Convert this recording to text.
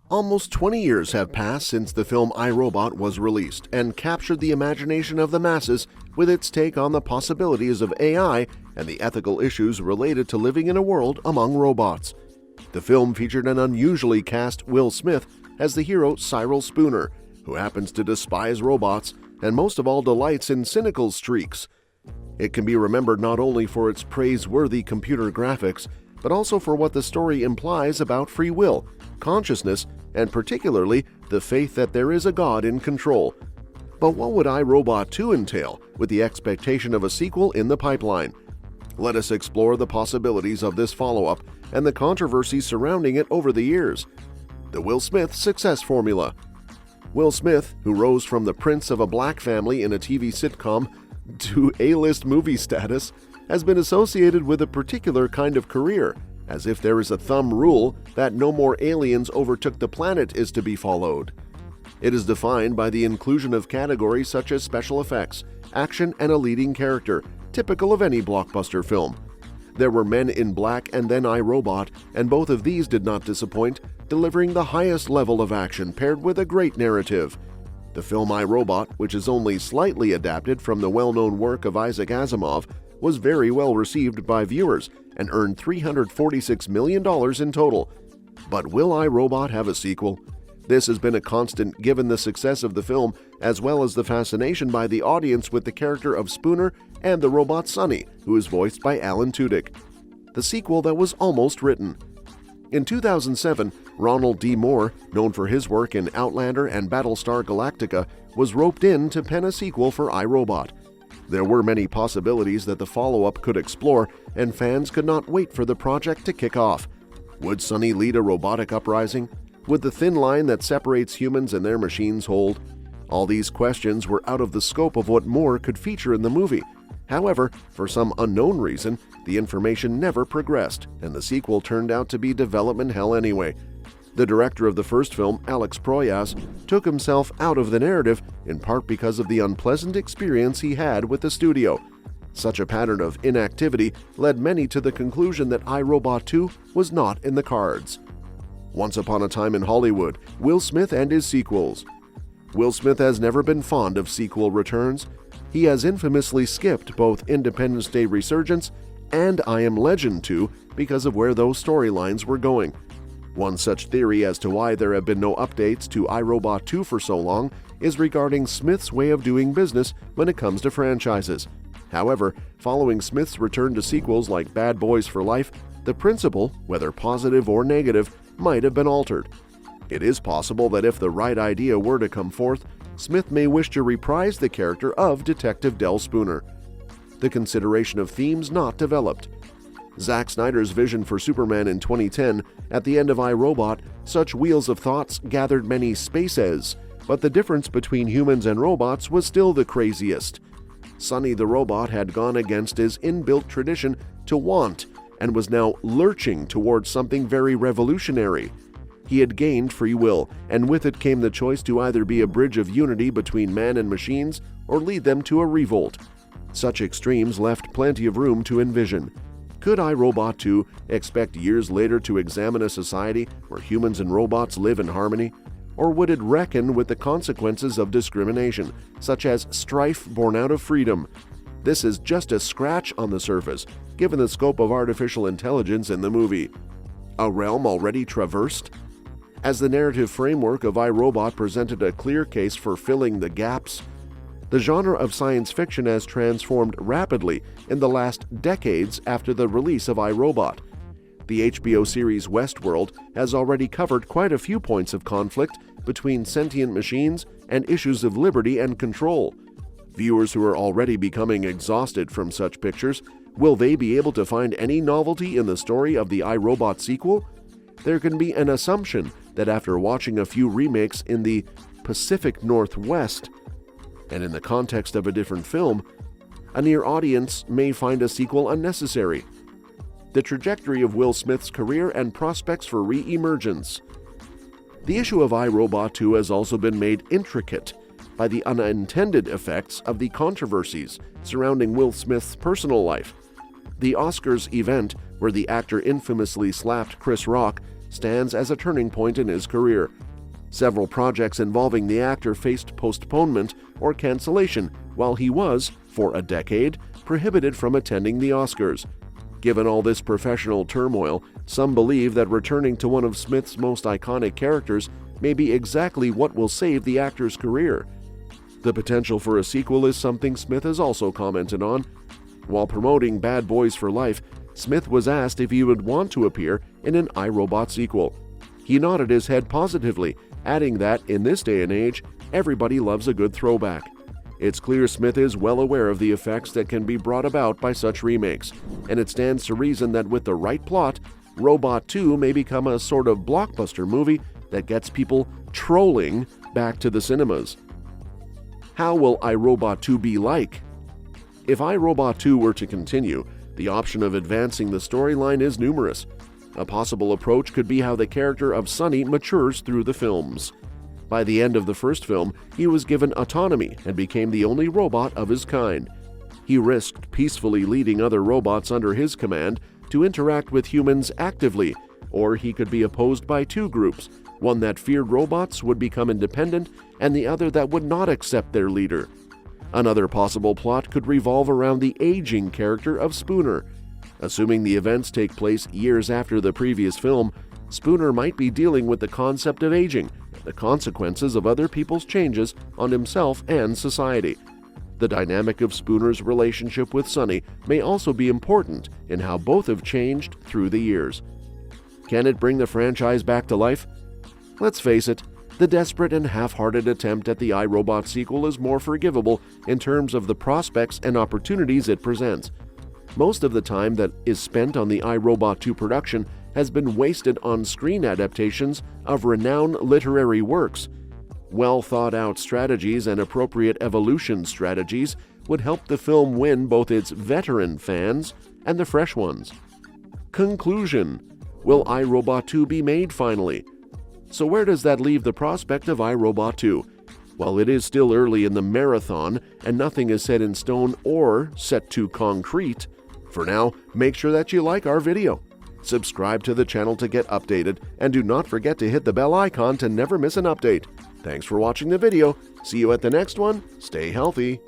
Almost 20 years have passed since the film iRobot was released and captured the imagination of the masses with its take on the possibilities of AI and the ethical issues related to living in a world among robots. The film featured an unusually cast Will Smith as the hero Cyril Spooner, who happens to despise robots and most of all delights in cynical streaks. It can be remembered not only for its praiseworthy computer graphics, but also for what the story implies about free will, consciousness, and particularly the faith that there is a God in control. But what would iRobot 2 entail with the expectation of a sequel in the pipeline? Let us explore the possibilities of this follow-up and the controversy surrounding it over the years. The Will Smith success formula. Will Smith, who rose from the prince of a black family in a TV sitcom to A-list movie status, has been associated with a particular kind of career, as if there is a thumb rule that no more aliens overtook the planet is to be followed. It is defined by the inclusion of categories such as special effects, action, and a leading character, typical of any blockbuster film. There were Men in Black and then iRobot, and both of these did not disappoint, delivering the highest level of action paired with a great narrative. The film iRobot, which is only slightly adapted from the well-known work of Isaac Asimov, was very well received by viewers and earned $346 million in total. But will iRobot have a sequel? This has been a constant given the success of the film, as well as the fascination by the audience with the character of Spooner and the robot Sonny, who is voiced by Alan Tudyk. The sequel that was almost written. In 2007, Ronald D. Moore, known for his work in Outlander and Battlestar Galactica, was roped in to pen a sequel for iRobot. There were many possibilities that the follow-up could explore, and fans could not wait for the project to kick off. Would Sonny lead a robotic uprising? Would the thin line that separates humans and their machines hold? All these questions were out of the scope of what Moore could feature in the movie. However, for some unknown reason, the information never progressed, and the sequel turned out to be development hell anyway. The director of the first film, Alex Proyas, took himself out of the narrative, in part because of the unpleasant experience he had with the studio. Such a pattern of inactivity led many to the conclusion that iRobot 2 was not in the cards. Once upon a time in Hollywood, Will Smith and his sequels. Will Smith has never been fond of sequel returns. He has infamously skipped both Independence Day Resurgence and I Am Legend 2 because of where those storylines were going. One such theory as to why there have been no updates to iRobot 2 for so long is regarding Smith's way of doing business when it comes to franchises. However, following Smith's return to sequels like Bad Boys for Life, the principle, whether positive or negative, might have been altered. It is possible that if the right idea were to come forth, Smith may wish to reprise the character of Detective Del Spooner. The consideration of themes not developed. Zack Snyder's vision for Superman in 2010, at the end of iRobot, such wheels of thoughts gathered many spaces, but the difference between humans and robots was still the craziest. Sonny the robot had gone against his inbuilt tradition to want and was now lurching towards something very revolutionary. He had gained free will, and with it came the choice to either be a bridge of unity between man and machines or lead them to a revolt. Such extremes left plenty of room to envision. Could iRobot 2 expect years later to examine a society where humans and robots live in harmony? Or would it reckon with the consequences of discrimination, such as strife born out of freedom? This is just a scratch on the surface, given the scope of artificial intelligence in the movie. A realm already traversed? As the narrative framework of iRobot presented a clear case for filling the gaps, the genre of science fiction has transformed rapidly in the last decades after the release of iRobot. The HBO series Westworld has already covered quite a few points of conflict between sentient machines and issues of liberty and control. Viewers who are already becoming exhausted from such pictures, will they be able to find any novelty in the story of the iRobot sequel? There can be an assumption that after watching a few remakes in the Pacific Northwest, and in the context of a different film, a near audience may find a sequel unnecessary. The trajectory of Will Smith's career and prospects for re-emergence. The issue of iRobot 2 has also been made intricate by the unintended effects of the controversies surrounding Will Smith's personal life. The Oscars event, where the actor infamously slapped Chris Rock, stands as a turning point in his career. Several projects involving the actor faced postponement or cancellation while he was, for a decade, prohibited from attending the Oscars. Given all this professional turmoil, some believe that returning to one of Smith's most iconic characters may be exactly what will save the actor's career. The potential for a sequel is something Smith has also commented on. While promoting Bad Boys for Life, Smith was asked if he would want to appear in an iRobot sequel. He nodded his head positively, adding that, in this day and age, everybody loves a good throwback. It's clear Smith is well aware of the effects that can be brought about by such remakes, and it stands to reason that with the right plot, Robot 2 may become a sort of blockbuster movie that gets people trolling back to the cinemas. How will iRobot 2 be like? If iRobot 2 were to continue, the option of advancing the storyline is numerous. A possible approach could be how the character of Sonny matures through the films. By the end of the first film, he was given autonomy and became the only robot of his kind. He risked peacefully leading other robots under his command to interact with humans actively, or he could be opposed by two groups, one that feared robots would become independent and the other that would not accept their leader. Another possible plot could revolve around the aging character of Spooner. Assuming the events take place years after the previous film, Spooner might be dealing with the concept of aging, the consequences of other people's changes on himself and society. The dynamic of Spooner's relationship with Sonny may also be important in how both have changed through the years. Can it bring the franchise back to life? Let's face it, the desperate and half-hearted attempt at the iRobot sequel is more forgivable in terms of the prospects and opportunities it presents. Most of the time that is spent on the iRobot 2 production has been wasted on screen adaptations of renowned literary works. Well-thought-out strategies and appropriate evolution strategies would help the film win both its veteran fans and the fresh ones. Conclusion: will iRobot 2 be made finally? So where does that leave the prospect of iRobot 2? While it is still early in the marathon and nothing is set in stone or set to concrete, for now, make sure that you like our video. Subscribe to the channel to get updated, and do not forget to hit the bell icon to never miss an update. Thanks for watching the video. See you at the next one. Stay healthy.